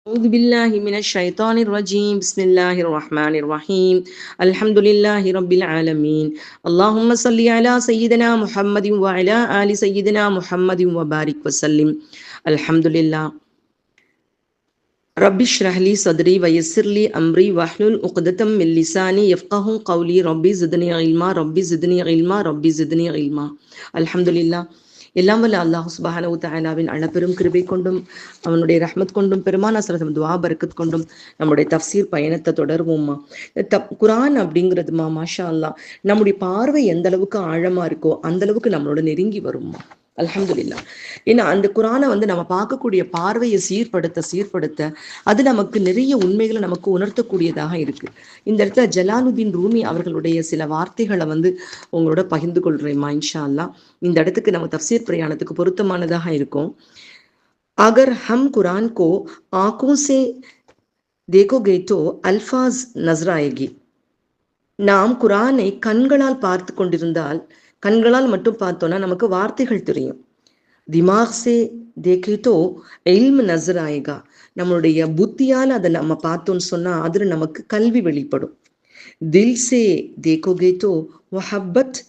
أعوذ بالله من الشيطان الرجيم بسم الله الرحمن الرحيم الحمد لله رب العالمين اللهم صل على سيدنا محمد وعلى آل سيدنا محمد وبارك وسلم الحمد لله رب اشرح لي صدري ويسر لي أمري واحلل عقدة من لساني يفقهوا قولي ربي زدني علما ربي زدني علما ربي زدني علما الحمد لله. எல்லாம் வல்ல அல்லாஹ் சுப்ஹானஹு வ தஆலாவின் அளப்பெரும் கிருபை கொண்டும் அவனுடைய ரஹ்மத் கொண்டும் பெருமானா ஸல்லல்லாஹு துஆ பரக்கத் கொண்டும் நம்முடைய தஃப்சீர் பயணத்தை தொடர்வோம்மா. குர்ஆன் அப்படிங்கிறதுமா மாஷா அல்லாஹ் நம்முடைய பார்வை எந்த அளவுக்கு ஆழமா இருக்கோ அந்த அளவுக்கு நம்மளோட நெருங்கி வரும்மா. அல்ஹம்துலில்லாஹ். ஏன்னா அந்த குர்ஆனை நம்ம பார்க்கக்கூடிய பார்வையை சீர்படுத்த அது நமக்கு நிறைய உண்மைகளை நமக்கு உணர்த்தக்கூடியதாக இருக்கு. இந்த இடத்துல ஜலாலுதீன் ரூமி அவர்களுடைய சில வார்த்தைகளை உங்களோட பகிர்ந்து கொள்றேம்மா இன்ஷா அல்லாஹ். இந்த இடத்துக்கு நம்ம தஃப்சீர் பிரயாணத்துக்கு பொருத்தமானதாக இருக்கும். அகர் ஹம் குரான் கோ ஆंखों से देखोगे तो अल्फाज नजर आएगी. நாம் குரானை கண்களால் பார்த்து கொண்டிருந்தால், கண்களால் மட்டும் பார்த்தோம்னா நமக்கு வார்த்தைகள் தெரியும். திமாக் சே தேக்கே தோ இல்ம் நஸர் ஆயேகா. நம்மளுடைய புத்தியால் அதை நம்ம பார்த்தோம்னு சொன்னா அதுல நமக்கு கல்வி வெளிப்படும். தில் சே தேக்கோகே தோ முஹப்பத்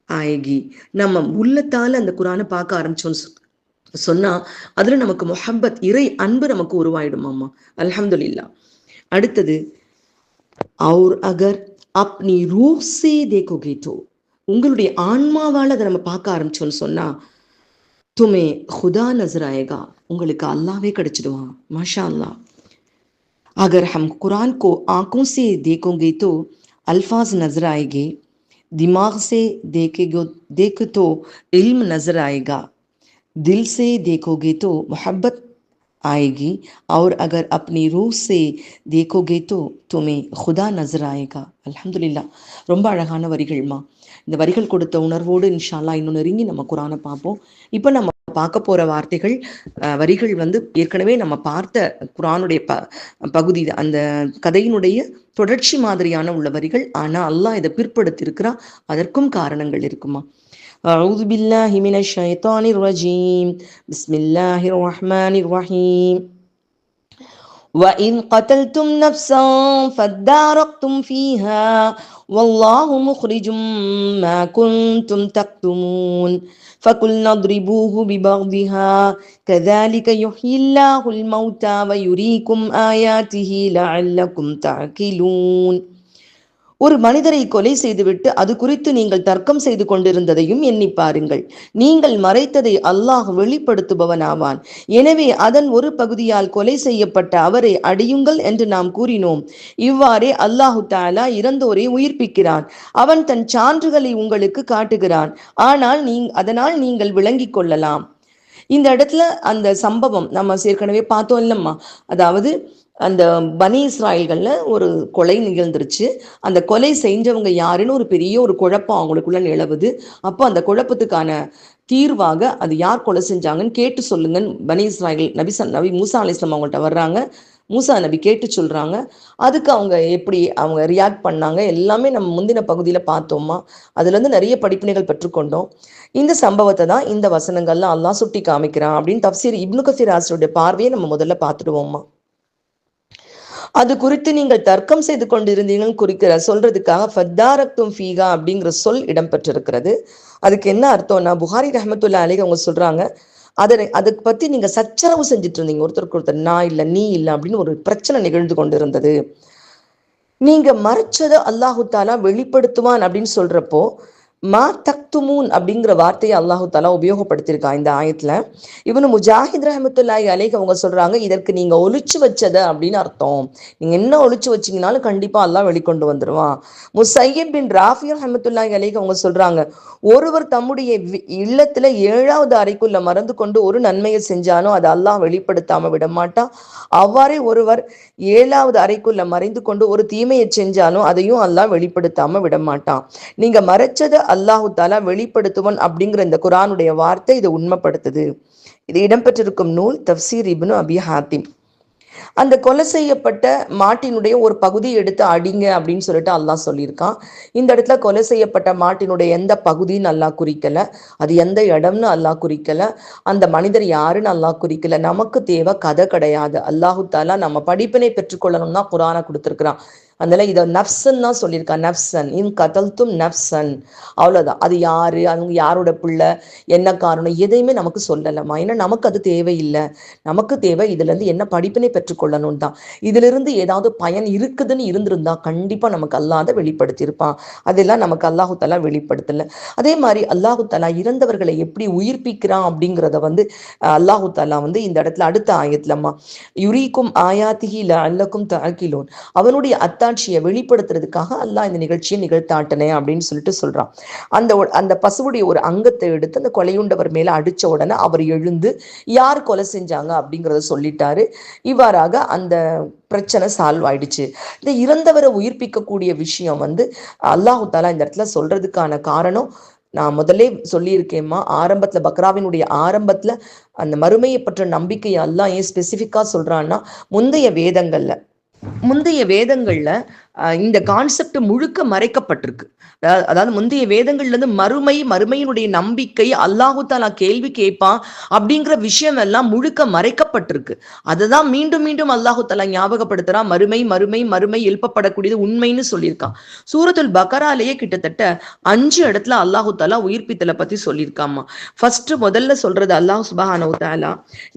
ஆயேகி. நம்ம உள்ளத்தால அந்த குரானை பார்க்க ஆரம்பிச்சோம்னு சொன்னா அதுல நமக்கு முஹப்பத், இறை அன்பு நமக்கு உருவாயிடுமாம்மா. அல்ஹம்துலில்லாஹ். அடுத்தது और अगर अपनी रूह से देखोगे तो, உங்களுடைய ஆன்மாவால் அதை நம்ம பார்க்க ஆரம்பிச்சோம்னு சொன்னா துமே खुदा नजर आएगा. உங்களுக்கு அல்லாவே கிடைச்சிடுவான். மாஷா அல்லாஹ். अगर हम कुरान को आंखों से देखोगे तो अल्फाज नजर आएंगे. दिमाग से देखे तो इल्म नजर आएगा. दिल से देखोगे तो मोहब्बत आएगी. और अगर अपनी रूह से देखोगे तो तुम्हें खुदा नजर आएगा. अल्हम्दुलिल्लाह. ரொம்ப அழகான வரிகள்மா. இந்த வரிகள் கொடுத்த உணர்வோடு இன்ஷா அல்லாஹ் இன்னும் நெருங்கி நம்ம குரானை பார்ப்போம். இப்போ நம்ம பார்க்க போற வார்த்தைகள் வரிகள் ஏற்கனவே நம்ம பார்த்த குரானுடைய பகுதி, அந்த கதையினுடைய தொடர்ச்சி மாதிரியான உள்ள வரிகள். ஆனா அல்லாஹ் இதை பிற்படுத்தியிருக்கிறா, அதற்கும் காரணங்கள் இருக்குமா. أعوذ بالله من الشيطان الرجيم بسم الله الرحمن الرحيم وإن قتلتم نفسا فادارأتم فيها والله مخرج ما كنتم تكتمون فقلنا اضربوه ببعضها كذلك يحيي الله الموتى ويريكم آياته لعلكم تعقلون. ஒரு மனிதரை கொலை செய்துவிட்டு அது குறித்து நீங்கள் தர்க்கம் செய்து கொண்டிருந்ததையும் எண்ணி பாருங்கள். நீங்கள் மறைத்ததை அல்லாஹ் வெளிப்படுத்துபவனாவான். எனவே அதன் ஒரு பகுதியால் கொலை செய்யப்பட்ட அவரை அடியுங்கள் என்று நாம் கூறினோம். இவ்வாறே அல்லாஹு தஆலா இறந்தோரை உயிர்ப்பிக்கிறான். அவன் தன் சான்றுகளை உங்களுக்கு காட்டுகிறான். அதனால் நீங்கள் விளங்கிக் கொள்ளலாம். இந்த இடத்துல அந்த சம்பவம் நம்ம ஏற்கனவே பார்த்தோம் இல்லம்மா. அதாவது அந்த பனி இஸ்ராயல்கள்ல ஒரு கொலை நிகழ்ந்துருச்சு. அந்த கொலை செஞ்சவங்க யாருன்னு ஒரு பெரிய ஒரு குழப்பம் அவங்களுக்குள்ள நிலவுது. அப்போ அந்த குழப்பத்துக்கான தீர்வாக அது யார் கொலை செஞ்சாங்கன்னு கேட்டு சொல்லுங்கன்னு பனி இஸ்ராயல் நபி மூசா அலைஹிஸ்ஸலாம் அவங்கள்ட்ட வர்றாங்க. மூசா நபி கேட்டு சொல்றாங்க. அதுக்கு அவங்க எப்படி அவங்க ரியாக்ட் பண்ணாங்க எல்லாமே நம்ம முந்தின பகுதியில பார்த்தோம்மா. அதுல இருந்து நிறைய படிப்பினைகள் பெற்றுக்கொண்டோம். இந்த சம்பவத்தை தான் இந்த வசனங்கள்ல அல்லாஹ் சுட்டி காமிக்கிறான் அப்படின்னு தஃப்சீர் இப்னு கஸீர் ஆசிரியருடைய பார்வையை நம்ம முதல்ல பார்த்துடுவோம்மா. அது குறித்து நீங்கள் தர்க்கம் செய்து கொண்டிருந்தீங்கன்னு குறிக்கிற சொல்றதுக்காக ஃபத்தாரக்தும் ஃபீகா அப்படிங்கிற சொல் இடம்பெற்றிருக்கிறது. அதுக்கு என்ன அர்த்தம்னா, புகாரி ரஹ்மத்துல்லாஹி அலைஹி அவங்க சொல்றாங்க, அதுக்கு பத்தி நீங்க சச்சரவு செஞ்சுட்டு இருந்தீங்க. ஒருத்தர் நான் இல்லை நீ இல்லை அப்படின்னு ஒரு பிரச்சனை நிகழ்ந்து கொண்டிருந்தது. நீங்க மறைச்சதை அல்லாஹு தாலா வெளிப்படுத்துவான் அப்படின்னு சொல்றப்போ மா தக்துமூன் அப்படிங்கிற வார்த்தையை அல்லாஹு தாலா உபயோகப்படுத்தியிருக்கா இந்த ஆயத்துல. இவனு முஜாஹித் ரஹமத்துல்லாஹி அலைஹி அவங்க சொல்றாங்க, இதற்கு நீங்க ஒளிச்சு வச்சத அப்படின்னு அர்த்தம். நீங்க என்ன ஒளிச்சு வச்சீங்கனாலும் கண்டிப்பா அல்லாஹ் வெளிக்கொண்டு வந்துருவான். முஸையிப் பின் ராஃபி ரஹமத்துல்லாஹி அலைஹி அவங்க சொல்றாங்க, ஒருவர் தம்முடைய இல்லத்துல 7வது அறைக்குள்ள மறந்து கொண்டு ஒரு நன்மையை செஞ்சானோ அதை அல்லாஹ் வெளிப்படுத்தாம விடமாட்டான். அவ்வாறே ஒருவர் 7வது அறைக்குள்ள மறைந்து கொண்டு ஒரு தீமையை செஞ்சானோ அதையும் அல்லாஹ் வெளிப்படுத்தாம விடமாட்டான். நீங்க மறைச்சதை அல்லாஹு தாலா வெளிப்படுத்துவன் அப்படிங்கிற இந்த குரானுடைய வார்த்தை இதை உண்மைப்படுத்துது. இது இடம்பெற்றிருக்கும் நூல் தஃப்சீர் இப்னு அபி ஹாத்திம். அந்த கொலை செய்யப்பட்ட மாட்டினுடைய ஒரு பகுதியை எடுத்து அடிங்க அப்படின்னு சொல்லிட்டு அல்லாஹ் சொல்லியிருக்கான். இந்த இடத்துல கொலை செய்யப்பட்ட மாட்டினுடைய எந்த பகுதின்னு அல்லாஹ் குறிக்கல, அது எந்த இடம்னு அல்லாஹ் குறிக்கல, அந்த மனிதர் யாருன்னு அல்லாஹ் குறிக்கல. நமக்கு தேவை கதை கிடையாது. அல்லாஹு தாலா நம்ம படிப்பினை பெற்றுக்கொள்ளணும் தான் குரானை கொடுத்துருக்குறான். அதனால இதை நப்சன் தான் சொல்லியிருக்கான். நப்சன் இன் கதல்தும் நப்சன், அவ்வளோதான். அது யாரு, அவங்க யாரோட பிள்ளை, என்ன காரணம், எதையுமே நமக்கு சொல்லலாமா. ஏன்னா நமக்கு அது தேவையில்லை. நமக்கு தேவை இதுலேருந்து என்ன படிப்பினை பெற்றுக்கொள்ளணும் தான். இதிலிருந்து ஏதாவது பயன் இருக்குதுன்னு இருந்திருந்தா கண்டிப்பா நமக்கு அல்லாத வெளிப்படுத்தியிருப்பான். அதெல்லாம் நமக்கு அல்லாஹு தாலா வெளிப்படுத்தல. அதே மாதிரி அல்லாஹு தாலா இறந்தவர்களை எப்படி உயிர்ப்பிக்கிறான் அப்படிங்கிறத அல்லாஹு தாலா இந்த இடத்துல அடுத்த ஆயத்துலம்மா யுரீக்கும் ஆயாத்திஹி லஅல்லக்கும் தஅகிலூன், அவனுடைய அத்தாட்சியை வெளிப்படுத்துறதுக்காக அல்லாஹ் இந்த நிகழ்ச்சியை நிகழ்த்தாட்டனே அப்படின்னு சொல்லிட்டு சொல்றான். அந்த அந்த பசுவுடைய ஒரு அங்கத்தை எடுத்து அந்த கொலையுண்டவர் மேல அடிச்ச உடனே அவர் எழுந்து யார் கொலை செஞ்சாங்க அப்படிங்கிறத சொல்லிட்டாரு. இவ்வாறாக அந்த பிரச்சனை சால்வ் ஆயிடுச்சு. இந்த இறந்தவரை உயிர்ப்பிக்கக்கூடிய விஷயம் அல்லாஹு தாலா இந்த இடத்துல சொல்றதுக்கான காரணம் நான் முதல்ல சொல்லியிருக்கேம்மா. ஆரம்பத்துல பக்ராவினுடைய ஆரம்பத்துல அந்த மறுமையை பற்ற நம்பிக்கையை அல்லாஹ் ஏன் ஸ்பெசிஃபிக்கா சொல்றான்னா, முந்தைய வேதங்கள்ல இந்த கான்செப்ட் முழுக்க மறைக்கப்பட்டிருக்கு. அதாவது முந்தைய வேதங்கள்ல இருந்து மறுமையினுடைய நம்பிக்கை, அல்லாஹு தாலா கேள்வி கேட்பான் அப்படிங்கிற விஷயம் எல்லாம் முழுக்க மறைக்கப்பட்டிருக்கு. அதுதான் மீண்டும் மீண்டும் அல்லாஹு தாலா ஞாபகப்படுத்துறான். மறுமை எழுப்பப்படக்கூடியது உண்மைன்னு சொல்லியிருக்கான். சூரத்துல் பக்கராலேயே கிட்டத்தட்ட 5 இடத்துல அல்லாஹு தாலா உயிர்ப்பித்தலை பத்தி சொல்லியிருக்காமா. முதல்ல சொல்றது அல்லாஹ் சுப்ஹானஹு வ தஆலா,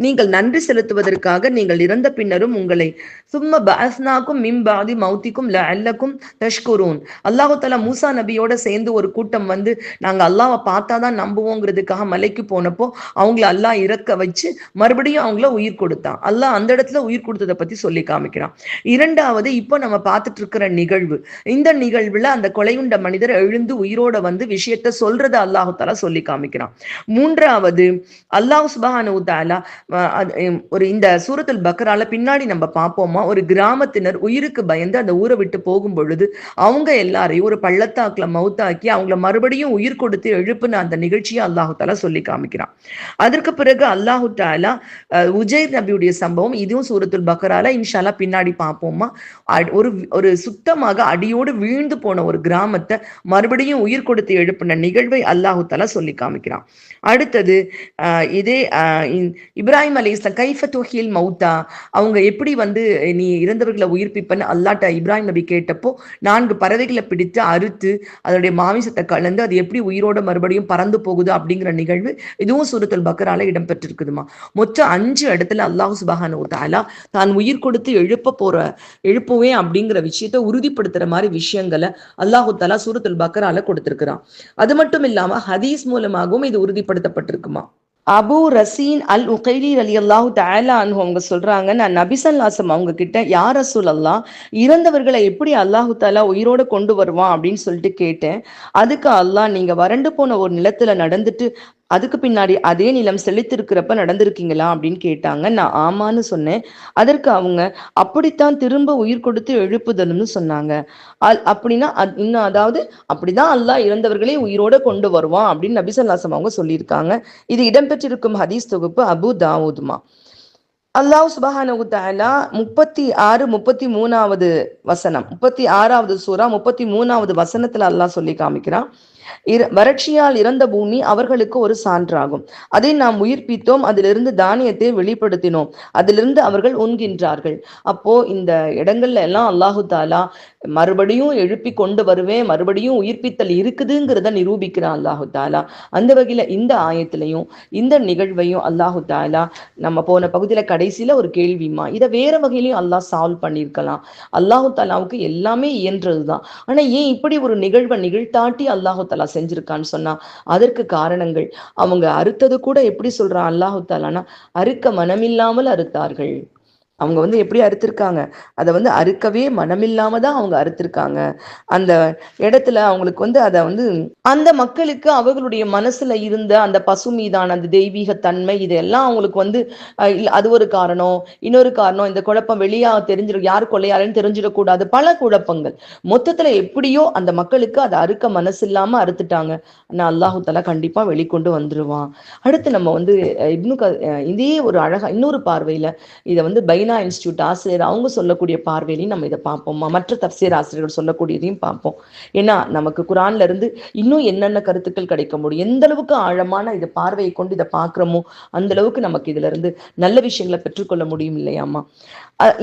நீங்கள் நன்றி செலுத்துவதற்காக நீங்கள் இறந்த பின்னரும் உங்களை சும்ம பஅஸ்னாக்கும் மின் பஅதி மௌத்திக்கும் லஅல்லக்கும் தஷ்குரூன். அல்லாஹு தஆலா மூசா நபியோட சேர்ந்து ஒரு கூட்டம் நாங்க அல்லாஹ்வை பார்த்தாதான் நம்புவோங்கிறதுக்காக மலைக்கு போனப்போ அவங்கள அல்லாஹ் இறக்க வச்சு மறுபடியும் அவங்கள உயிர் கொடுத்தான். அல்லாஹ் அந்த இடத்துல உயிர் கொடுத்ததை பத்தி சொல்லி காமிக்கிறான். இரண்டாவது, இப்போ நம்ம பார்த்துட்டு இருக்கிற நிகழ்வு, இந்த நிகழ்வுல அந்த கொலையுண்ட மனிதர் எழுந்து உயிரோட விஷயத்த சொல்றத அல்லாஹு தஆலா சொல்லி காமிக்கிறான். மூன்றாவது, அல்லாஹ் சுப்ஹானஹு வ தஆலா ஒரு இந்த சூரத்துல் பக்ரால பின்னாடி நம்ம பார்ப்போமா, ஒரு கிராமத்தினர் உயிருக்கு பயந்து அந்த ஊரை விட்டு போகும் பொழுது அவங்க எல்லாரையும் ஒரு பள்ளத்தாக்குல மௌத்தாக்கி அவங்கள மறுபடியும் உயிர் கொடுத்து எழுப்புன அந்த நிகழ்ச்சியை அல்லாஹு தாலா சொல்லி காமிக்கிறான். அதற்கு பிறகு அல்லாஹு தாலா உஜைர் நபியுடைய சம்பவம், இதுவும் சூரத்துல் பக்ரால இன்ஷால்லா பின்னாடி பார்ப்போமா. ஒரு சுத்தமாக அடியோடு வீழ்ந்து போன ஒரு கிராமத்தை மறுபடியும் உயிர் கொடுத்து எழுப்பின நிகழ்வை அல்லாஹு தாலா சொல்லி காமிக்கிறான். அடுத்தது இதே இப்ராஹிம் அலைஹிஸ்ஸலாம் கைஃப துஹில் மௌத்தா, அவங்க எப்படி நீ இறந்தவர்களை உயிர்ப்பிப்பன்னு அல்லாட்ட இப்ராஹிம் நபி கேட்டப்போ 4 பறவைகளை பிடித்து அறுத்து அதனுடைய மாமிசத்தை கலந்து அது எப்படி உயிரோட மறுபடியும் பறந்து போகுது அப்படிங்கிற நிகழ்வு இதுவும் சூரத்துல் பக்ரால இடம்பெற்றிருக்குதுமா. மொத்தம் 5 இடத்துல அல்லாஹ் சுப்ஹானஹு வ தஆலா தான் உயிர் கொடுத்து எழுப்புவேன் அப்படிங்கிற விஷயத்தை உறுதிப்படுத்துற மாதிரி விஷயங்களை அல்லாஹு தஆலா சூரத்துல் பக்ரால கொடுத்திருக்கிறான். அது மட்டும் இல்லாம ஹதீஸ் மூலமாகவும் இது உறுதிப்படுத்தப்பட்டிருக்குமா. அபு ரசீன் அல் உகைலி ரலியல்லாஹு தஆலா அன்ஹு அவங்க சொல்றாங்க, நான் நபி ஸல்லல்லாஹு அலைஹி வஸல்லம் அவங்க கிட்ட யா ரசூலல்லாஹ், இறந்தவர்களை எப்படி அல்லாஹு தஆலா உயிரோட கொண்டு வருவான் அப்படின்னு சொல்லிட்டு கேட்டேன். அதுக்கு அல்லாஹ், நீங்க வறண்டு போன ஒரு நிலத்துல நடந்துட்டு அதுக்கு பின்னாடி அதே நிலம் செழித்திருக்கிறப்ப நடந்திருக்கீங்களா அப்படின்னு கேட்டாங்க. நான் ஆமான்னு சொன்னேன். அதற்கு அவங்க, அப்படித்தான் திரும்ப உயிர் கொடுத்து எழுப்புதல்னு சொன்னாங்க. அப்படின்னா இன்னும் அதாவது அப்படிதான் அல்லாஹ் இறந்தவர்களே உயிரோட கொண்டு வருவான் அப்படின்னு நபி ஸல்லல்லாஹு அலைஹி வஸல்லம் அவங்க சொல்லியிருக்காங்க. இது இடம்பெற்றிருக்கும் ஹதீஸ் தொகுப்பு அபு தாவூதுமா. அல்லாஹ் சுப்ஹானஹு வ தஆலா 36 33வது வசனம், 36வது சூரா 33வது வசனத்துல அல்லாஹ் சொல்லி காமிக்கிறான், வறட்சியால் இறந்த பூமி அவர்களுக்கு ஒரு சான்றாகும். அதை நாம் உயிர்ப்பித்தோம், அதிலிருந்து தானியத்தை வெளிப்படுத்தினோம், அதிலிருந்து அவர்கள் உண்கின்றார்கள். அப்போ இந்த இடங்கள்ல எல்லாம் அல்லாஹு தாலா மறுபடியும் எழுப்பி கொண்டு வருவேன், மறுபடியும் உயிர்ப்பித்தல் இருக்குதுங்கிறத நிரூபிக்கிறான் அல்லாஹு தாலா. அந்த வகையில இந்த ஆயத்திலையும் இந்த நிகழ்வையும் அல்லாஹு தாலா நம்ம போன பகுதியில கடைசியில ஒரு கேள்விமா, இதை வேற வகையிலையும் அல்லாஹ் சால்வ் பண்ணியிருக்கலாம். அல்லாஹு தாலாவுக்கு எல்லாமே இயன்றதுதான். ஆனா ஏன் இப்படி ஒரு நிகழ்வை நிகழ்த்தாட்டி அல்லாஹு தாலா செஞ்சிருக்கான்னு சொன்னா அதற்கு காரணங்கள், அவங்க அறுத்தது கூட எப்படி சொல்றான் அல்லாஹு தாலானா, அறுக்க மனமில்லாமல் அறுத்தார்கள். அவங்க எப்படி அறுத்திருக்காங்க, அதை அறுக்கவே மனமில்லாம தான் அவங்க அறுத்திருக்காங்க. அந்த இடத்துல அவங்களுக்கு அதை அந்த மக்களுக்கு அவர்களுடைய மனசுல இருந்த அந்த பசு மீதான அந்த தெய்வீக தன்மை இதெல்லாம் அவங்களுக்கு அது ஒரு காரணம். இன்னொரு காரணம், இந்த குழப்பம் வெளியா தெரிஞ்சிடும், யார் கொள்ளையாருன்னு தெரிஞ்சிடக்கூடாது, பல குழப்பங்கள். மொத்தத்துல எப்படியோ அந்த மக்களுக்கு அதை அறுக்க மனசு இல்லாம அறுத்துட்டாங்க. ஆனா அல்லாஹு தஆலா கண்டிப்பா வெளிக்கொண்டு வந்துருவான். அடுத்து நம்ம இதே ஒரு அழகா இன்னொரு பார்வையில இதை பைனா பைனா இன்ஸ்டியூட் ஆசிரியர் அவங்க சொல்லக்கூடிய பார்வையிலையும் நம்ம இதை பார்ப்போம், மற்ற தப்சீர் ஆசிரியர்கள் சொல்லக்கூடியதையும் பார்ப்போம். ஏன்னா நமக்கு குரான்ல இருந்து இன்னும் என்னென்ன கருத்துக்கள் கிடைக்க முடியும், எந்த அளவுக்கு ஆழமான இதை பார்வையை கொண்டு இதை பார்க்குறோமோ அந்த அளவுக்கு நமக்கு இதுல இருந்து நல்ல விஷயங்களை பெற்றுக்கொள்ள முடியும் இல்லையாமா.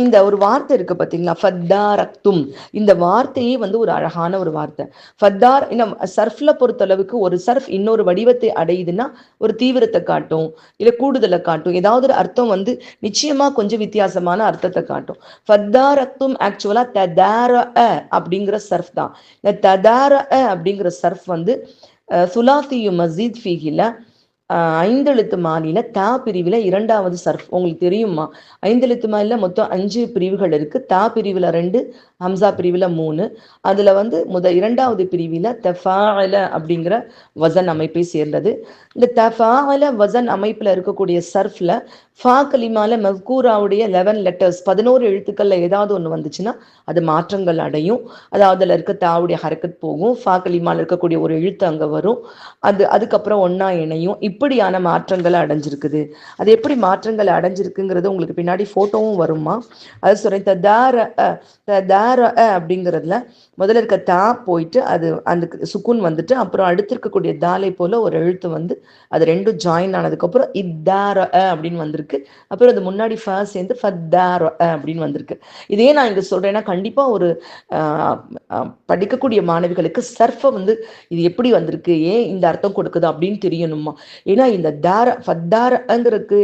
இந்த ஒரு வார்த்தை இருக்கு பார்த்தீங்களா, ஃபத்தாரக்தும், இந்த வார்த்தையே வந்து ஒரு அழகான ஒரு வார்த்தை. ஃபத்தார் இன்னும் சர்ஃப்ல பொறுத்தளவுக்கு ஒரு சர்ஃப் இன்னொரு வடிவத்தை அடையுதுன்னா ஒரு தீவிரத்தை காட்டும், இல்லை கூடுதலை காட்டும், ஏதாவது ஒரு அர்த்தம் வந்து நிச்சயமா கொஞ்சம் வித்தியாசமான அர்த்தத்தை காட்டும். ஃபத்தாரக்தும் ஆக்சுவலா ததார அப்படிங்கிற சர்ஃப் தான். இந்த ததார அப்படிங்கிற சர்ஃப் வந்து சுலாசியு மஸ்ஜித் ஃபீகில ஐந்தெழுத்து மாநில தா பிரிவில் இரண்டாவது சர்ஃப். உங்களுக்கு தெரியுமா, ஐந்தெழுத்து மாநில மொத்தம் 5 பிரிவுகள் இருக்கு. தா பிரிவில் 2, ஹம்சா பிரிவில் 3. அதுல வந்து இரண்டாவது பிரிவில் தஃபாஅல அப்படிங்கிற வசன் அமைப்பை சேர்ந்தது. இந்த தஃபாஅல வசன் அமைப்புல இருக்கக்கூடிய சர்ஃப்ல ஃபா கலிமால மஸ்கூராவுடைய 11 லெட்டர்ஸ் 11 எழுத்துக்கள்ல ஏதாவது ஒன்று வந்துச்சுன்னா அது மாற்றங்கள் அடையும். அதாவது அதுல இருக்க தாவுடைய ஹரக்கத் போகும், ஃபா கலிமால இருக்கக்கூடிய ஒரு எழுத்து அங்க வரும், அதுக்கப்புறம் ஒன்னா இணையும். இப்படியான மாற்றங்களை அடைஞ்சிருக்குது. அது எப்படி மாற்றங்களை அடைஞ்சிருக்குங்கிறது உங்களுக்கு பின்னாடி போட்டோவும் வருமா. அது சொல்றேன், ததார அப்படிங்கிறதுல முதல்ல இருக்க தா போயிட்டு அது அந்த சுக்குன் வந்துட்டு அப்புறம் அடுத்து இருக்கக்கூடிய தாலை போல ஒரு எழுத்து வந்து அது ரெண்டும் ஜாயின் ஆனதுக்கப்புறம் இத்தார அப்படின்னு வந்திருக்கு. அப்புறம் அது முன்னாடி ஃப சேர்ந்து ஃபத்தார அப்படின்னு வந்திருக்கு. இதே நான் இங்க சொல்றேன்னா கண்டிப்பா ஒரு படிக்கக்கூடிய மாணவிகளுக்கு சர்ஃபை வந்து இது எப்படி வந்திருக்கு, ஏன் இந்த அர்த்தம் கொடுக்குது அப்படின்னு தெரியணுமா. ஏன்னா இந்த ஃபத்தாரங்கிறதுக்கு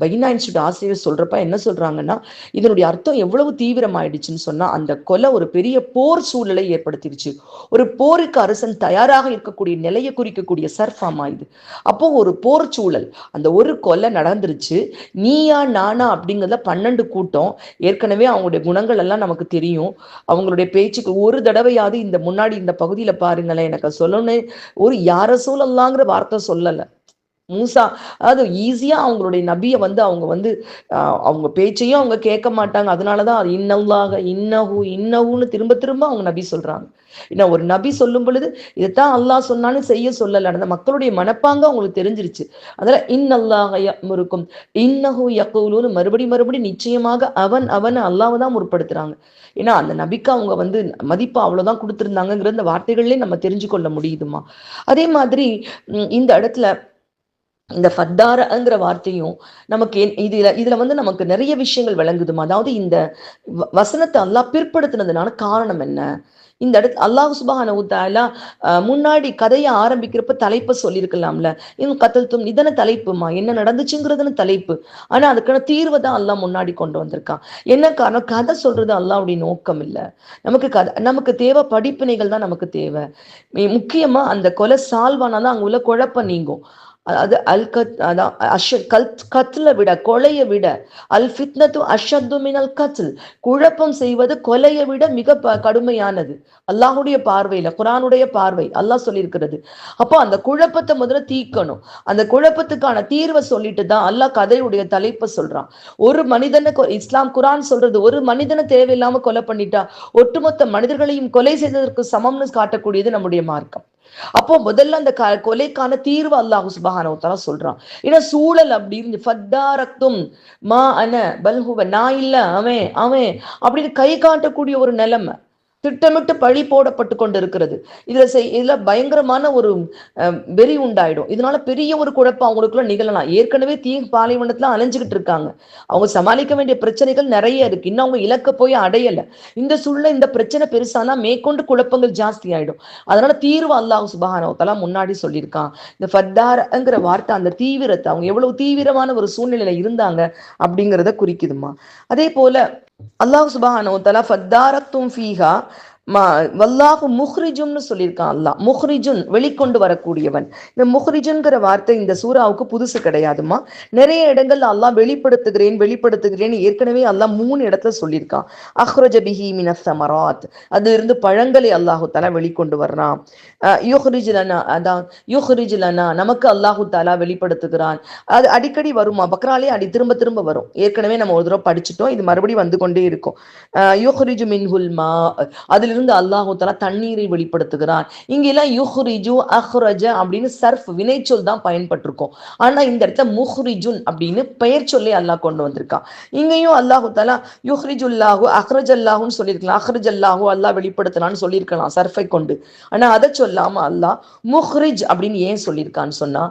பைனா இன்ஸ்டியூட் ஆசிரியர் சொல்றப்ப என்ன சொல்றாங்கன்னா, இதனுடைய அர்த்தம் எவ்வளவு தீவிரமாயிடுச்சுன்னு சொன்னா, அந்த கொலை ஒரு பெரிய போர் சூழலை ஏற்படுத்திடுச்சு. ஒரு போருக்கு அரசன் தயாராக இருக்கக்கூடிய நிலையை குறிக்கக்கூடிய சர்ஃபாமா இது. அப்போ ஒரு போர் சூழல், அந்த ஒரு கொலை நடந்துருச்சு, நீயா நானா அப்படிங்கிறத 12 கூட்டம். ஏற்கனவே அவங்களுடைய குணங்கள் எல்லாம் நமக்கு தெரியும். அவங்களுடைய பேச்சுக்கு ஒரு தடவையாவது இந்த முன்னாடி இந்த பகுதியில பாருங்களேன், எனக்கு சொல்லணும் ஒரு யார சூழல்லாங்கிற வார்த்தை சொல்லலை மூசா. அதாவது ஈஸியா அவங்களுடைய நபியை வந்து அவங்க பேச்சையும் அவங்க கேட்க மாட்டாங்க. அதனாலதான் அது இன்னஹுன்னு திரும்ப திரும்ப அவங்க நபி சொல்றாங்க. ஏன்னா ஒரு நபி சொல்லும் பொழுது இதைத்தான் அல்லாஹ் சொன்னான்னு செய்ய சொல்லல, அந்த மக்களுடைய மனப்பாங்க அவங்களுக்கு தெரிஞ்சிருச்சு. அதனால இன்னல்லாஹ யஅமுருக்கும் இன்னஹு யகூலுன்னு மறுபடி நிச்சயமாக அவன் அல்லாஹ் தான் முற்படுத்துறாங்க. ஏன்னா அந்த நபிக்கு அவங்க வந்து மதிப்பு அவ்வளவுதான் கொடுத்திருந்தாங்கிற இந்த வார்த்தைகள்லயே நம்ம தெரிஞ்சு கொள்ள முடியுதுமா. அதே மாதிரி இந்த இடத்துல இந்த ஃபத்தாரங்கிற வார்த்தையும் நமக்கு இதுல வந்து நமக்கு நிறைய விஷயங்கள் விளங்குதுமா. அதாவது இந்த வசனத்தை அல்லாஹ் பிற்படுத்தினதுனால காரணம் என்ன, இந்த இடத்துல அல்லாஹ் சுப்ஹானஹு வ தஆலா முன்னாடி கதையை ஆரம்பிக்கிறப்ப தலைப்பை சொல்லியிருக்கலாம்ல, கத்தல்தும் இதன தலைப்புமா, என்ன நடந்துச்சுங்கிறதுன்னு தலைப்பு. ஆனா அதுக்கான தீர்வை தான் அல்லாஹ் முன்னாடி கொண்டு வந்திருக்கான். என்ன காரணம், கதை சொல்றது அல்லாஹ்வுடைய நோக்கம் இல்லை. நமக்கு தேவை படிப்பினைகள் தான் நமக்கு தேவை. முக்கியமா அந்த கொலை சால்வானாதான் அங்க உள்ள குழப்பம் நீங்கும். அது கத்ல விட கொலையை விட அல் ஃபித்னத்து அஷத்து மினல் கத்ல், குழப்பம் செய்வது கொலையை விட மிக கடுமையானது அல்லாஹுடைய பார்வையில, குரானுடைய பார்வை அல்லாஹ் சொல்லியிருக்கிறது. அப்போ அந்த குழப்பத்தை முதல்ல தீக்கணும். அந்த குழப்பத்துக்கான தீர்வை சொல்லிட்டு தான் அல்லாஹ் கதையுடைய தலைப்பை சொல்றான். ஒரு மனிதனை இஸ்லாம் குரான் சொல்றது, ஒரு மனிதனை தேவையில்லாம கொலை பண்ணிட்டா ஒட்டுமொத்த மனிதர்களையும் கொலை செய்ததற்கு சமம்னு காட்டக்கூடியது நம்முடைய மார்க்கம். அப்போ முதல்ல அந்த கொலைக்கான தீர்வு அல்லாஹ் சுப்ஹானஹு வ தஆலா சொல்றான். ஏன்னா சூழல் அப்படின்னு ஃபத்தாரக்தும் மா அன பல்ஹுவ, நான் இல்ல அவன் அப்படின்னு கை காட்டக்கூடிய ஒரு நிலைமை, திட்டமிட்டு பழி போடப்பட்டு கொண்டு இருக்கிறது. இதுல பயங்கரமான ஒரு வெறி உண்டாயிடும். இதனால பெரிய ஒரு குழப்பம் அவங்களுக்குள்ள நிகழலாம். ஏற்கனவே பாலைவனத்துல அலைஞ்சுக்கிட்டு இருக்காங்க. அவங்க சமாளிக்க வேண்டிய பிரச்சனைகள் நிறைய இருக்கு. இன்னும் அவங்க இலக்க போய் அடையல. இந்த சூழ்நிலை இந்த பிரச்சனை பெருசானா மேற்கொண்டு குழப்பங்கள் ஜாஸ்தி ஆயிடும். அதனால தீர்வு அல்லாஹ் சுப்ஹானஹு வ தஆலா முன்னாடி சொல்லியிருக்கான். இந்த ஃபத்தாரங்கிற வார்த்தை அந்த தீவிரத்தை, அவங்க எவ்வளவு தீவிரமான ஒரு சூழ்நிலையில இருந்தாங்க அப்படிங்கிறத குறிக்குதுமா. அதே போல அல்லாஹ் சுப்ஹானஹு வ தஆலா ஃபத்தாரக்தும் ஃபீஹா வல்லாஹு முஹ்ரிஜுன்னு சொல்லியிருக்கான். அல்லாஹ் முஹ்ரிஜுன், வெளிக்கொண்டு வரக்கூடியவன். இந்த முஹ்ரிஜுன்கிற வார்த்தை இந்த சூராவுக்கு புதுசு கிடையாதுமா. நிறைய இடங்கள்ல அல்லாஹ் வெளிப்படுத்துகிறேன் ஏற்கனவே அல்லாஹ் 3 இடத்துல சொல்லியிருக்கான். அஹ்ரஜ பிஹி மினஸ் ஸமராத், அதுல இருந்து பழங்களை அல்லாஹு தஆலா வெளிக்கொண்டு வர்றான். யுஹ்ரிஜ் லனா, அதான் யுஹ்ரிஜ் லனா, நமக்கு அல்லாஹு தஆலா வெளிப்படுத்துகிறான். அது அடிக்கடி வருமா, பக்ராலே திரும்ப திரும்ப வரும். ஏற்கனவே நம்ம ஒரு தடவை படிச்சுட்டோம், இது மறுபடியும் வந்து கொண்டே இருக்கும். யுஹ்ரிஜு மின்ஹுல் மா, அதுல அதிலிருந்து அல்லாஹு தஆலா தண்ணீரை வெளிப்படுத்துகிறான். இங்கெல்லாம் யுஹ்ரிஜு அஹ்ரஜ அப்படின்னு சர்ஃப் வினைச்சொல் தான் பயன்பட்டிருக்கும். ஆனா இந்த இடத்துல முஹ்ரிஜுன் அப்படின்னு பெயர் சொல்லி அல்லாஹ் கொண்டு வந்திருக்கான். இங்கேயும் அல்லாஹு தஆலா யுஹ்ரிஜுல்லாஹு அஹ்ரஜல்லாஹுன்னு சொல்லியிருக்கலாம். அஹ்ரஜல்லாஹு அல்லாஹ் வெளிப்படுத்தினான்னு சொல்லியிருக்கலாம் சர்ஃபை கொண்டு. ஆனா அதை சொல்லாம அல்லாஹ் முஹ்ரிஜ் அப்படின்னு ஏன் சொல்லியிருக்கான்னு சொன்னா,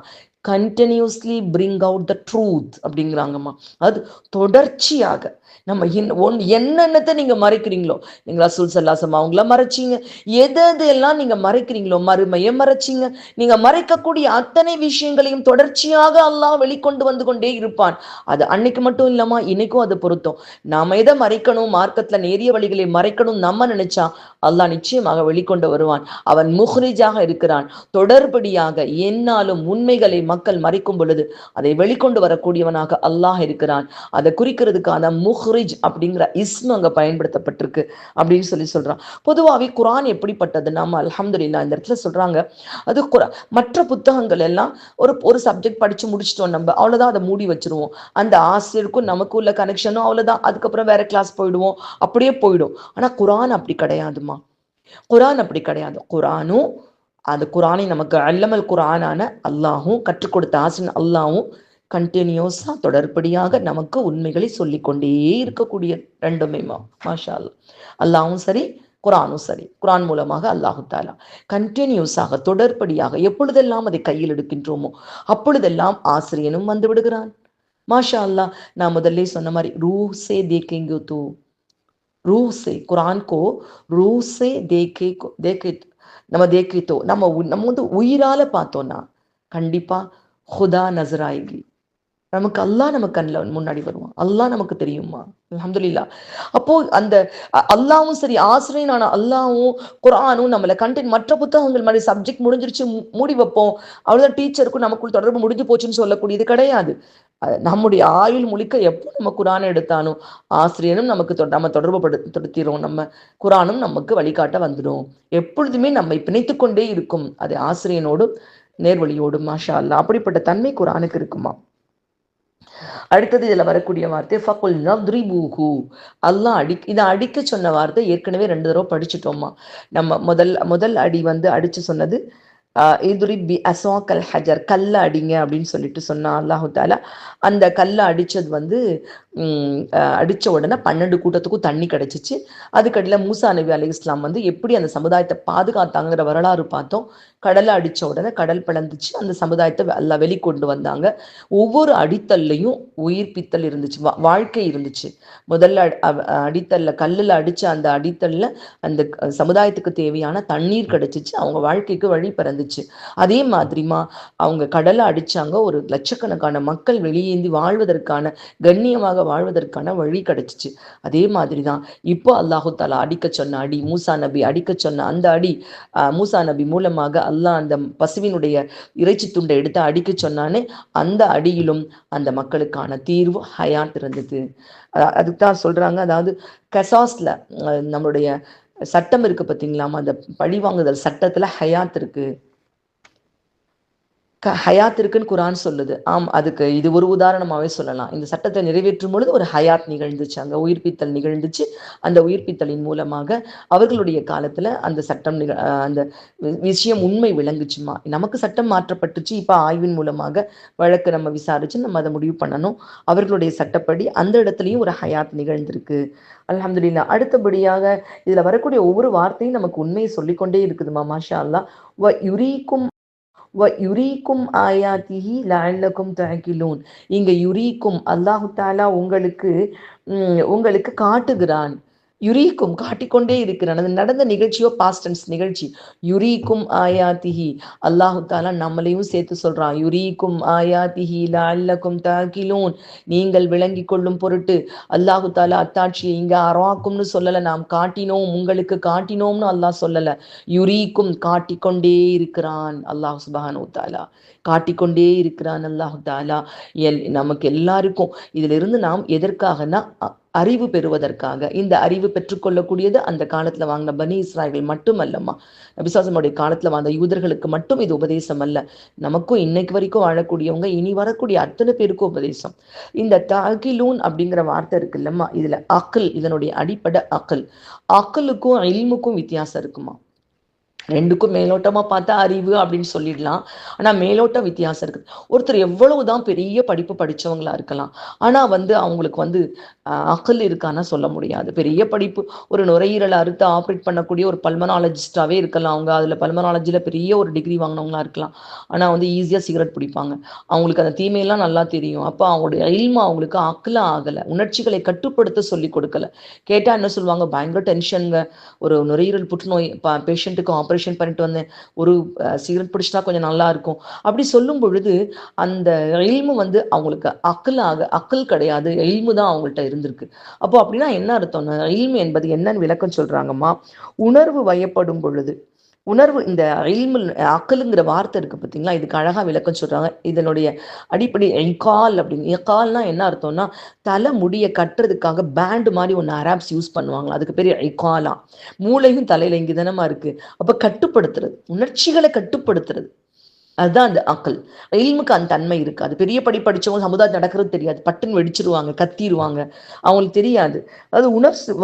continuously bring out the truth அப்படிங்கிறாங்கம்மா. அது தொடர்ச்சியாக நம்ம என்னென்னத்தை நீங்க மறைக்கிறீங்களோ, நீங்க ரசூல் ஸல்லல்லாஹு அவங்கள மறைச்சீங்க, எது எதெல்லாம் நீங்க மறைக்கிறீங்களோ, மறுமையை மறைச்சீங்க, நீங்க மறைக்கக்கூடிய அத்தனை விஷயங்களையும் தொடர்ச்சியாக அல்லாஹ் வெளிக்கொண்டு வந்து கொண்டே இருப்பான். அது அன்னைக்கு மட்டும் இல்லாம இன்னைக்கும் அது பொருத்தம். நாம எதை மறைக்கணும், மார்க்கத்துல நேரிய வழிகளை மறைக்கணும் நம்ம நினைச்சா அல்லாஹ் நிச்சயமாக வெளிக்கொண்டு வருவான். அவன் முஹ்ரிஜாக இருக்கிறான். தொடர்படியாக என்னாலும் உண்மைகளை மக்கள் மறைக்கும் பொழுது அதை வெளிக்கொண்டு வரக்கூடியவனாக அல்லாஹ் இருக்கிறான். அதை குறிக்கிறதுக்கான முஹ்ரிஜ் அப்படிங்கிற இஸ்மு அங்க பயன்படுத்தப்பட்டிருக்கு அப்படின்னு சொல்றான். பொதுவாகவே குர்ஆன் எப்படிப்பட்டது, நாம அல்ஹம்துலில்லாஹ் இந்த இடத்துல சொல்றாங்க, அது மற்ற புத்தகங்கள் எல்லாம் ஒரு சப்ஜெக்ட் படிச்சு முடிச்சிட்டோம், நம்ம அவ்வளவுதான், அதை மூடி வச்சிருவோம். அந்த ஆசிரியருக்கும் நமக்கும் உள்ள கனெக்ஷனும் அவ்வளவுதான், அதுக்கப்புறம் வேற கிளாஸ் போயிடுவோம், அப்படியே போயிடும். ஆனா குர்ஆன் அப்படி கிடையாதுமா. குர்ஆன் அப்படி கிடையாது. குர்ஆனும் அந்த குர்ஆனை நமக்கு அல்லமல் குர்ஆனான அல்லாஹும் கற்றுக் கொடுத்த ஆசிரியர் அல்லாஹும் கண்டினியூஸா தொடர்படியாக நமக்கு உண்மைகளை சொல்லிக்கொண்டே இருக்கக்கூடிய ரெண்டுமே மாஷா அல்லாஹ். அல்லாஹும் சரி, குர்ஆனும் சரி. குர்ஆன் மூலமாக அல்லாஹு தஆலா கண்டினியூஸாக தொடர்படியாக எப்பொழுதெல்லாம் அதை கையில் எடுக்கின்றோமோ அப்பொழுதெல்லாம் ஆசிரியனும் வந்து விடுகிறான். மாஷா அல்லாஹ். நான் முதல்ல சொன்ன மாதிரி रूह से देखेंगे तो रूह से कुरान को रूह से देखे நம்ம தேக்கித்தோ நம்ம வந்து உயிரால பார்த்தோம்னா கண்டிப்பா ஹுதா நசர் ஆயேகி. நமக்கு அல்லாஹ் நம்ம கண்ணில் முன்னாடி வருவான். அல்லாஹ் நமக்கு தெரியுமா? அல்ஹம்துலில்லாஹ். அப்போ அந்த அல்லாவும் சரி, ஆசிரியனான அல்லாவும் குர்ஆனும் நம்மளை மற்ற புத்தகங்கள் மாதிரி சப்ஜெக்ட் முடிஞ்சிருச்சு மூடி வைப்போம், அவ்வளவுதான், டீச்சருக்கும் நமக்குள் தொடர்பு முடிஞ்சு போச்சுன்னு சொல்லக்கூடியது கிடையாது. நம்முடைய ஆயுள் முழுக்க எப்போ நம்ம குர்ஆனை எடுத்தாலும் ஆசிரியனும் நமக்கு நம்ம தொடர்பு படுத்திடும், நம்ம குர்ஆனும் நமக்கு வழிகாட்ட வந்துடும். எப்பொழுதுமே நம்மை பிணைத்து கொண்டே இருக்கும் அது ஆசிரியனோடும் நேர்வழியோடும். மாஷா அல்லாஹ். அப்படிப்பட்ட தன்மை குர்ஆனுக்கு இருக்குமா. அடுத்தது இதுல வரக்கூடிய வார்த்தை ஃபகுல் நத்ரிபூஹு. அல்லாஹ் இதை அடிக்க சொன்ன வார்த்தை ஏற்கனவே 2 தடவை படிச்சுட்டோமா. நம்ம முதல் அடி வந்து அடிச்சு சொன்னது இதுரிபி அசாக்கல் ஹஜர், கல்லை அடிங்க அப்படின்னு சொல்லிட்டு சொன்னா அல்லாஹு தாலா. அந்த கல்லை அடிச்சது வந்து அடிச்ச உடனே 12 கூட்டத்துக்கும் தண்ணி கிடைச்சிச்சு. அதுக்கடியில் மூசா நபி அலைஹிஸ்ஸலாம் வந்து எப்படி அந்த சமுதாயத்தை பாதுகாத்தாங்கிற வரலாறு பார்த்தோம். கடலை அடிச்ச உடனே கடல் பிளந்துச்சு, அந்த சமுதாயத்தை எல்லாம் வெளிக்கொண்டு வந்தாங்க. ஒவ்வொரு அடித்தல்லையும் உயிர்ப்பித்தல் இருந்துச்சு, வாழ்க்கை இருந்துச்சு. முதல்ல அடித்தல்ல கல்லில் அடிச்ச அந்த அடித்தல்ல அந்த சமுதாயத்துக்கு தேவையான தண்ணீர் கிடைச்சிச்சு, அவங்க வாழ்க்கைக்கு வழி பிறந்துச்சு. அதே மாதிரிமா அவங்க கடலை அடிச்சாங்க, ஒரு லட்சக்கணக்கான மக்கள் வெளியேந்தி வாழ்வதற்கான, கண்ணியமாக வாழ்வதற்கான வழி கிடைச்சிச்சு. அதே மாதிரிதான் இப்போ அல்லாஹு தாலா அடிக்க சொன்ன அடி, மூசா நபி அடிக்க சொன்ன அந்த அடி, மூசா நபி மூலமாக அல்லாஹ் அந்த பசுவினுடைய இறைச்சி துண்டை எடுத்து அடிக்க சொன்னானே, அந்த அடியிலும் அந்த மக்களுக்கான தீர்வு ஹயாத் இருந்தது. அதுதான் சொல்றாங்க, அதாவது கசாஸ்ல நம்மளுடைய சட்டம் இருக்கு பார்த்தீங்களாமா, அந்த பழிவாங்குதல் சட்டத்துல ஹயாத் இருக்கு, ஹயாத் இருக்குன்னு குர்ஆன் சொல்லுது. அதுக்கு இது ஒரு உதாரணமாவே சொல்லலாம். இந்த சட்டத்தை நிறைவேற்றும் பொழுது ஒரு ஹயாத் நிகழ்ந்துச்சு, அங்க உயிர்ப்பித்தல் நிகழ்ந்துச்சு. அந்த உயிர்ப்பித்தலின் மூலமாக அவர்களுடைய காலத்துல அந்த சட்டம் அந்த விஷயம் உண்மை விளங்குச்சுமா. நமக்கு சட்டம் மாற்றப்பட்டுச்சு, இப்ப ஆய்வின் மூலமாக வழக்கு நம்ம விசாரிச்சு நம்ம அதை முடிவு பண்ணணும். அவர்களுடைய சட்டப்படி அந்த இடத்துலயும் ஒரு ஹயாத் நிகழ்ந்திருக்கு. அல்ஹம்துலில்லாஹ். அடுத்தபடியாக இதுல வரக்கூடிய ஒவ்வொரு வார்த்தையும் நமக்கு உண்மையை சொல்லிக்கொண்டே இருக்குதுமா. மாஷா அல்லாஹ். வ யுரீக்கும் யுரீக்கும் ஆயாத்திஹி லஅல்லக்கும் தஅகிலூன். இங்க யுரீக்கும் அல்லாஹு தஆலா உங்களுக்கு காட்டுகிறான். யுரீக்கும் காட்டிக்கொண்டே இருக்கிறான். அது நடந்த நிகழ்ச்சியோ பாஸ்ட் டென்ஸ் நிகழ்ச்சி. யுரீக்கும் ஆயாத்திஹி, அல்லாஹு தஆலா நம்மளையும் சேர்த்து சொல்றான். யுரீக்கும் ஆயாத்திஹி லஅல்லக்கும் தஅகிலூன், நீங்கள் விளங்கி கொள்ளும் பொருட்டு அல்லாஹு தஆலா அத்தாட்சியை இங்க அராக்கும்னு சொல்லல, நாம் காட்டினோம், உங்களுக்கு காட்டினோம்னு அல்லாஹ் சொல்லல. யுரீக்கும் காட்டிக்கொண்டே இருக்கிறான் அல்லாஹ் சுப்ஹானஹு வ தஆலா, காட்டிக்கொண்டே இருக்கிறான் அல்லாஹு தஆலா. நமக்கு எல்லாருக்கும் இதுல இருந்து நாம் எதற்காகனா அறிவு பெறுவதற்காக. இந்த அறிவு பெற்றுக்கொள்ளக்கூடியது அந்த காலத்துல வாங்கின பனி இஸ்ராயல்கள் மட்டுமல்லம்மா, நபிசாசனுடைய காலத்துல வாழ்ந்த யூதர்களுக்கு மட்டும் இது உபதேசம் அல்ல, நமக்கும் இன்னைக்கு வரைக்கும் வாழக்கூடியவங்க, இனி வரக்கூடிய அத்தனை பேருக்கும் உபதேசம். இந்த தாகிலூன் அப்படிங்கிற வார்த்தை இருக்கு இல்லம்மா, இதுல அக்கல், இதனுடைய அடிப்படை அக்கல். அக்கலுக்கும் இல்முக்கும் வித்தியாசம் இருக்குமா. ரெண்டுக்கும் மேலோட்டமா பார்த்தா அறிவு அப்படின்னு சொல்லிடலாம். ஆனா மேலோட்ட வித்தியாசம் இருக்கு. ஒருத்தர் எவ்வளவுதான் பெரிய படிப்பு படிச்சவங்களா இருக்கலாம், ஆனா அவங்களுக்கு அக்கல் இருக்கான்னா சொல்ல முடியாது. பெரிய படிப்பு, ஒரு நுரையீரலை அறுத்து ஆப்ரேட் பண்ணக்கூடிய ஒரு பல்மனாலஜிஸ்டாவே இருக்கலாம். அவங்க அதுல பல்மனாலஜில பெரிய ஒரு டிகிரி வாங்கினவங்களா இருக்கலாம். ஆனா ஈஸியா சிகரெட் பிடிப்பாங்க. அவங்களுக்கு அந்த தீமையெல்லாம் நல்லா தெரியும். அப்ப அவங்களுடைய இல்மு அவங்களுக்கு அக்கல ஆகல, உணர்ச்சிகளை கட்டுப்படுத்த சொல்லி கொடுக்கல. கேட்டா என்ன சொல்லுவாங்க, பயங்கர டென்ஷனுங்க, ஒரு நுரையீரல் புற்றுநோய் பேஷண்ட்டுக்கு ஆப்ரேஷன் பண்ணிட்டு வந்தேன், ஒரு சிகரெட் பிடிச்சிட்டா கொஞ்சம் நல்லா இருக்கும் அப்படி சொல்லும் பொழுது அந்த இல்மு அவங்களுக்கு அக்கல் கிடையாது, இல்மு தான் அவங்கள்ட்ட இருந்திருக்கு. அப்போ அப்படின்னா என்ன அர்த்தம்னா, இல்மு என்பது என்னன்னு விளக்கம் சொல்றாங்கம்மா, உணர்வு வயப்படும் பொழுது, உணர்வு, இந்த இல்மு அக்கலுங்கிற வார்த்தை இருக்கு பார்த்தீங்களா, இதுக்கு அழகா விளக்கம் சொல்றாங்க. இதனுடைய அடிப்படை இகால் அப்படின்னு. இகால்னா என்ன அர்த்தம்னா, தலை முடிய கட்டுறதுக்காக பேண்ட் மாதிரி ஒன்று அராப்ஸ் யூஸ் பண்ணுவாங்களா, அதுக்கு பெரிய இகாலா. மூளையும் தலையில இங்கே தானமா இருக்கு. அப்ப கட்டுப்படுத்துறது, உணர்ச்சிகளை கட்டுப்படுத்துறது, அதுதான் அந்த அக்கல். இல்முக்கு அந்த தன்மை இருக்காது. பெரிய படிச்சவங்க சமுதாயம் நடக்கிறது தெரியாது, பட்டுன்னு வெடிச்சிருவாங்க, கத்திடுவாங்க, அவங்களுக்கு தெரியாது. அதாவது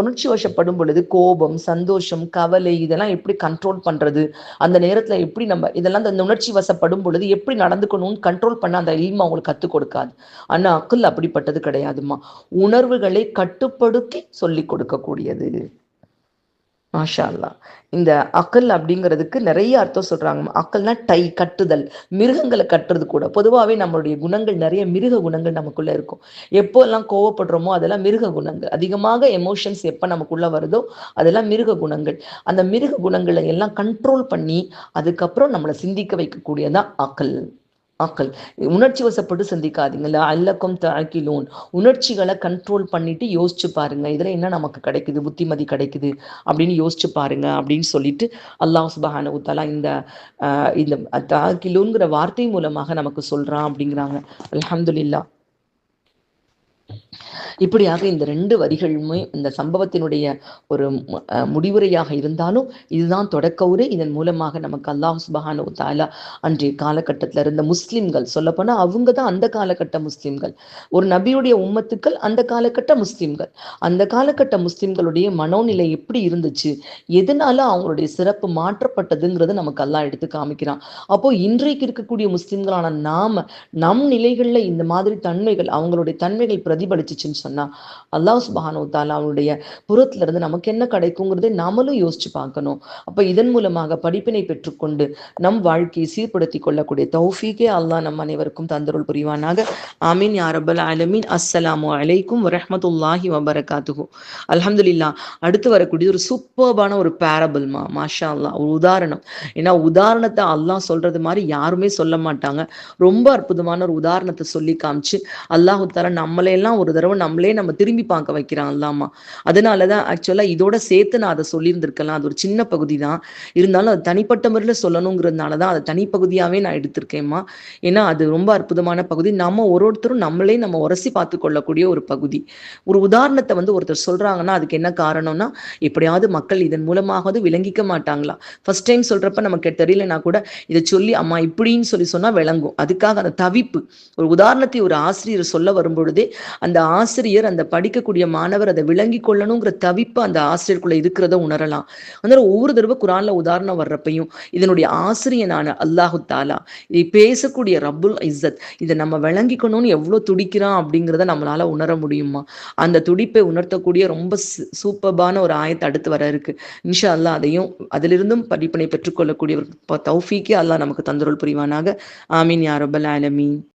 உணர்ச்சி வசப்படும் பொழுது கோபம், சந்தோஷம், கவலை, இதெல்லாம் எப்படி கண்ட்ரோல் பண்றது, அந்த நேரத்துல எப்படி நம்ம இதெல்லாம் அந்த உணர்ச்சி வசப்படும் பொழுது எப்படி நடந்துக்கணும்னு கண்ட்ரோல் பண்ண அந்த இல்மு அவங்களுக்கு கற்றுக் கொடுக்காது. ஆனா அக்கல் அப்படிப்பட்டது கிடையாதுமா, உணர்வுகளை கட்டுப்படுத்தி சொல்லி கொடுக்கக்கூடியது. மாஷா அல்லா. இந்த அக்கல் அப்படிங்கிறதுக்கு நிறைய அர்த்தம் சொல்றாங்க. அக்கல்னா கட்டுதல், மிருகங்களை கட்டுறது கூட. பொதுவாகவே நம்மளுடைய குணங்கள் நிறைய மிருக குணங்கள் நமக்குள்ள இருக்கும். எப்போ எல்லாம் கோவப்படுறோமோ அதெல்லாம் மிருக குணங்கள். அதிகமாக எமோஷன்ஸ் எப்போ நமக்குள்ள வருதோ அதெல்லாம் மிருக குணங்கள். அந்த மிருக குணங்களை எல்லாம் கண்ட்ரோல் பண்ணி அதுக்கப்புறம் நம்மளை சிந்திக்க வைக்கக்கூடியதான் அக்கல். ஆக்கள் உணர்ச்சி வசப்பட்டு சிந்திக்காதீங்கல்ல, அல்லக்கும் தாக்கிலோன், உணர்ச்சிகளை கண்ட்ரோல் பண்ணிட்டு யோசிச்சு பாருங்க, இதுல என்ன நமக்கு கிடைக்குது, புத்திமதி கிடைக்குது அப்படின்னு யோசிச்சு பாருங்க அப்படின்னு சொல்லிட்டு அல்லாஹ் சுப்ஹானஹு வ தஆலா இந்த தாக்கிலோன்கிற வார்த்தை மூலமாக நமக்கு சொல்றான் அப்படிங்கிறாங்க. அல்ஹம்துலில்லாஹ். இப்படியாக இந்த 2 வரிகளுமே இந்த சம்பவத்தினுடைய ஒரு முடிவுரையாக இருந்தாலும் இதுதான் தொடக்க உரை. இதன் மூலமாக நமக்கு அல்லாஹ் சுப்ஹானஹு வ தஆலா அன்றைய காலகட்டத்தில் இருந்த முஸ்லிம்கள், சொல்லப்போனால் அவங்க தான் அந்த காலகட்ட முஸ்லிம்கள், ஒரு நபியுடைய உம்மத்துக்கள் அந்த காலகட்ட முஸ்லிம்கள், அந்த காலகட்ட முஸ்லிம்களுடைய மனோநிலை எப்படி இருந்துச்சு, எதனால அவங்களுடைய சிறப்பு மாற்றப்பட்டதுங்கிறது நமக்கு அல்லாஹ் எடுத்து காமிக்கிறான். அப்போ இன்றைக்கு இருக்கக்கூடிய முஸ்லிம்களான நாம நம் நிலைகளில் இந்த மாதிரி தன்மைகள், அவங்களுடைய தன்மைகள் பிரதிபலிச்சுச்சுன்னு சொன்னா அல்லாஹ் சுப்ஹானஹு வ தஆலா அவருடைய புறத்துல இருந்து நமக்கு என்ன கிடைக்குங்கிறதை நாமளும் யோசிச்சு பார்க்கணும். அப்ப இதன் மூலமாக படிப்பினை பெற்றுக்கொண்டு நம் வாழ்க்கையை சீர்படுத்தி கொள்ளக்கூடிய தௌஃபீகே அல்லாஹ் நம் அனைவருக்கும் தந்தருள் புரிவானாக. ஆமீன் யா ரப்பல் ஆலமீன். அஸ்ஸலாமு அலைக்கும் வரஹ்மத்துல்லாஹி வபரகாத்துஹு. அல்ஹம்துலில்லாஹ். அடுத்து வரக்கூடிய ஒரு சூப்பர்பான ஒரு பேரபிள்மா, மாஷா அல்லாஹ், ஒரு உதாரணம். ஏன்னா உதாரணத்தை அல்லாஹ் சொல்றது மாதிரி யாருமே சொல்ல மாட்டாங்க. ரொம்ப அற்புதமான ஒரு உதாரணத்தை சொல்லி காமிச்சு அல்லாஹு தஆலா நம்மளையெல்லாம் ஒரு தடவை நம்ம திரும்பி பார்க்க வைக்கிறான் அல்லாமா. அதனாலதான் ஆக்சுவலா இதோட சேர்த்து நான் அதை சொல்லியிருந்திருக்கலாம். அது ஒரு சின்ன பகுதி தான், இருந்தாலும் அது தனிப்பட்ட முறையில் சொல்லணுங்கிறதுனாலதான் அதை தனிப்பகுதியாவே நான் எடுத்திருக்கேம்மா. ஏன்னா அது ரொம்ப அற்புதமான பகுதி. நம்ம ஒருத்தரும் நம்மளே நம்ம உரசி பார்த்து கொள்ளக்கூடிய ஒரு பகுதி. ஒரு உதாரணத்தை ஒருத்தர் சொல்றாங்கன்னா அதுக்கு என்ன காரணம்னா, எப்படியாவது மக்கள் இதன் மூலமாவது விளங்கிக்க மாட்டாங்களா. ஃபர்ஸ்ட் டைம் சொல்றப்ப நமக்கு தெரியலனா கூட இதை சொல்லி அம்மா இப்படின்னு சொன்னா விளங்கும். அதுக்காக அந்த தவிப்பு, ஒரு உதாரணத்தை ஒரு ஆசிரியர் சொல்ல வரும்பொழுதே அந்த ஆசிரியர், அந்த படிக்கக்கூடிய மாணவர் அதை விளங்கி கொள்ளணுங்கிற தவிப்பு அந்த ஆசிரியருக்குள்ள இருக்கிறத உணரலாம். அதனால ஒவ்வொரு தடவை குரான்ல உதாரணம் வர்றப்பையும் இதனுடைய ஆசிரியனான அல்லாஹு தாலா, இதை பேசக்கூடிய ரப்புல் இஸ்ஸத், இதை நம்ம விளங்கிக்கணும்னு எவ்வளவு துடிக்கிறான் அப்படிங்கிறத நம்மளால உணர முடியுமா. அந்த துடிப்பை உணர்த்தக்கூடிய ரொம்ப சூப்பர்பான ஒரு ஆயத்தை அடுத்து வர இருக்கு. இன்ஷா அல்லாஹ் அதையும் அதிலிருந்தும் படிப்பினை பெற்றுக்கொள்ளக்கூடிய தௌஃபீக்கே அல்லாஹ் நமக்கு தந்தருள் புரிவானாக. ஆமீன் யா ரப்பல் ஆலமீன்.